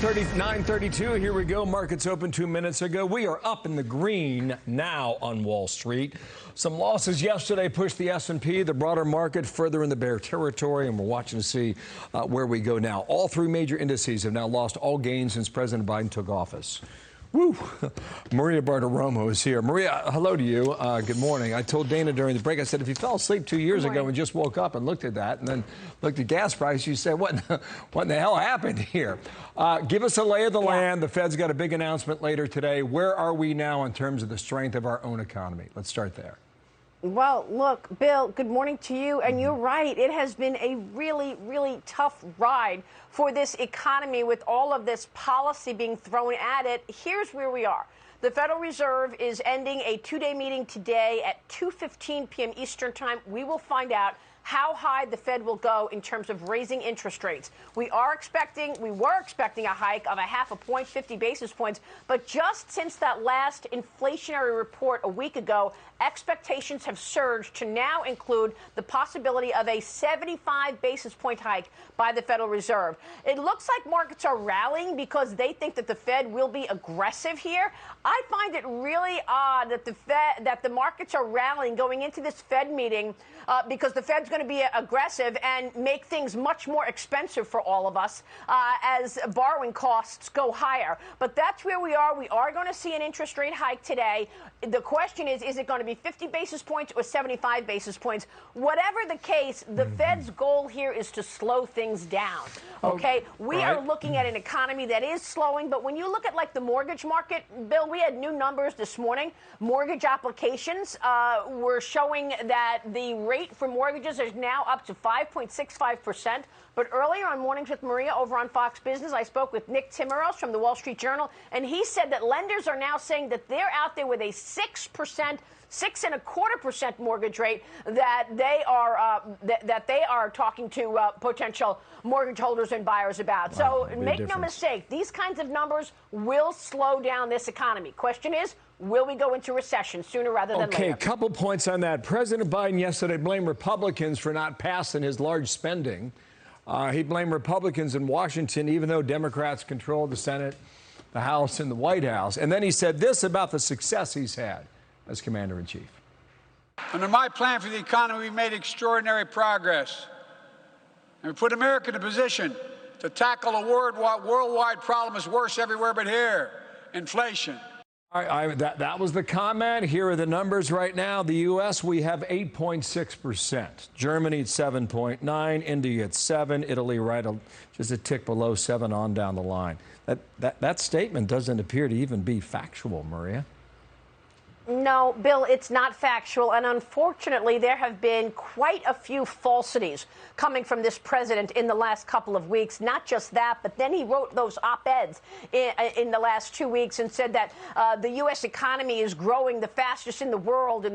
9:32. Here we go. Markets open 2 minutes ago. We are up in the green now on Wall Street. Some losses yesterday pushed the S&P, the broader market, further in the bear territory, and we're watching to see where we go now. All three major indices have now lost all gains since President Biden took office. Woo! Maria Bartiromo is here. Maria, hello to you. Good morning. I told Dana during the break, I said, if you fell asleep 2 years ago and just woke up and looked at that and then looked at gas price, you said, what in the hell happened here? Give us a lay of the land. The Fed's got a big announcement later today. Where are we now in terms of the strength of our own economy? Let's start there. Well, look, Bill, good morning to you. And you're right. It has been a really, really tough ride for this economy with all of this policy being thrown at it. Here's where we are. The Federal Reserve is ending a two-day meeting today at 2:15 p.m. Eastern Time. We will find out how high the Fed will go in terms of raising interest rates. We were expecting a hike of a half a point, 50 basis points, but just since that last inflationary report a week ago, expectations have surged to now include the possibility of a 75 basis point hike by the Federal Reserve. It looks like markets are rallying because they think that the Fed will be aggressive here. I find it really odd that the markets are rallying going into this Fed meeting because the Fed's going to be aggressive and make things much more expensive for all of us as borrowing costs go higher. But that's where we are. We are going to see an interest rate hike today. The question is it going to be 50 basis points or 75 basis points? Whatever the case, the Fed's goal here is to slow things down. Okay, we are looking at an economy that is slowing. But when you look at like the mortgage market, Bill, we had new numbers this morning. Mortgage applications were showing that the rate for mortgages is now up to 5.65%. But earlier on Mornings with Maria over on Fox Business, I spoke with Nick Timmeros from the Wall Street Journal, and he said that lenders are now saying that they're out there with a 6.25% mortgage rate that they are talking to potential mortgage holders and buyers about. So make no mistake, these kinds of numbers will slow down this economy. Question is, will we go into recession sooner rather than later? Okay, a couple points on that. President Biden yesterday blamed Republicans for not passing his large spending. He blamed Republicans in Washington, even though Democrats control the Senate, the House, and the White House. And then he said this about the success he's had as commander-in-chief. Under my plan for the economy, we made extraordinary progress. And we put America in a position to tackle a worldwide problem that's worse everywhere but here, inflation. That was the comment. Here are the numbers right now. The U.S., we have 8.6%. Germany at 7.9%. India at 7%. Italy just a tick below 7% on down the line. That statement doesn't appear to even be factual, Maria. No, Bill, it's not factual. And unfortunately, there have been quite a few falsities coming from this president in the last couple of weeks. Not just that, but then he wrote those op-eds in the last 2 weeks and said that the U.S. economy is growing the fastest in the world.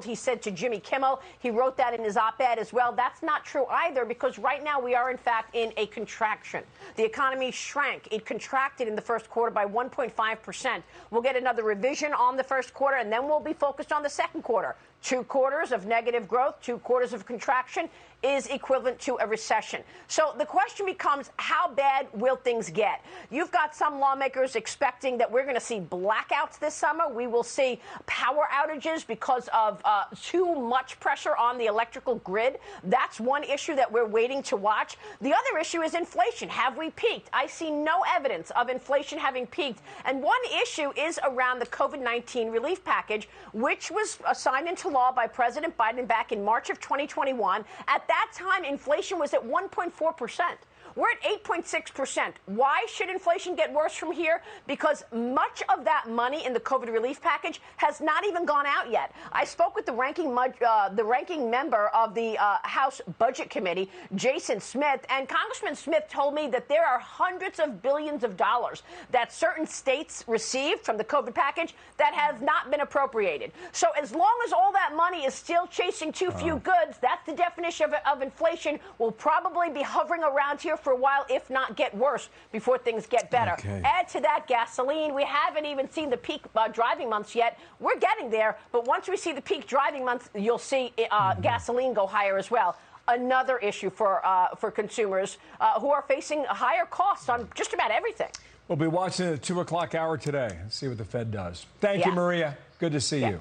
He said to Jimmy Kimmel. He wrote that in his op-ed as well. That's not true either, because right now we are, in fact, in a contraction. The economy shrank. It contracted in the first quarter by 1.5%. We'll get another revision on the first quarter, and then we'll be focused on the second quarter. 2 quarters of negative growth, 2 quarters of contraction is equivalent to a recession. So the question becomes, how bad will things get? You've got some lawmakers expecting that we're going to see blackouts this summer. We will see power outages because of too much pressure on the electrical grid. That's one issue that we're waiting to watch. The other issue is inflation. Have we peaked? I see no evidence of inflation having peaked. And one issue is around the COVID-19 relief package, which was signed into law by President Biden back in March of 2021. At that time, inflation was at 1.4%. We're at 8.6%. Why should inflation get worse from here? Because much of that money in the COVID relief package has not even gone out yet. I spoke with the ranking member of the House Budget Committee, Jason Smith, and Congressman Smith told me that there are hundreds of billions of dollars that certain states received from the COVID package that have not been appropriated. So as long as all that money is still chasing too few goods, that's the definition of inflation. We'll probably be hovering around here for a while, if not get worse, before things get better. Okay. Add to that gasoline. We haven't even seen the peak driving months yet. We're getting there, but once we see the peak driving months, you'll see gasoline go higher as well. another issue for consumers who are facing higher costs on just about everything. We'll be watching the 2 o'clock hour today and see what the Fed does. Thank you, Maria. Good to see you.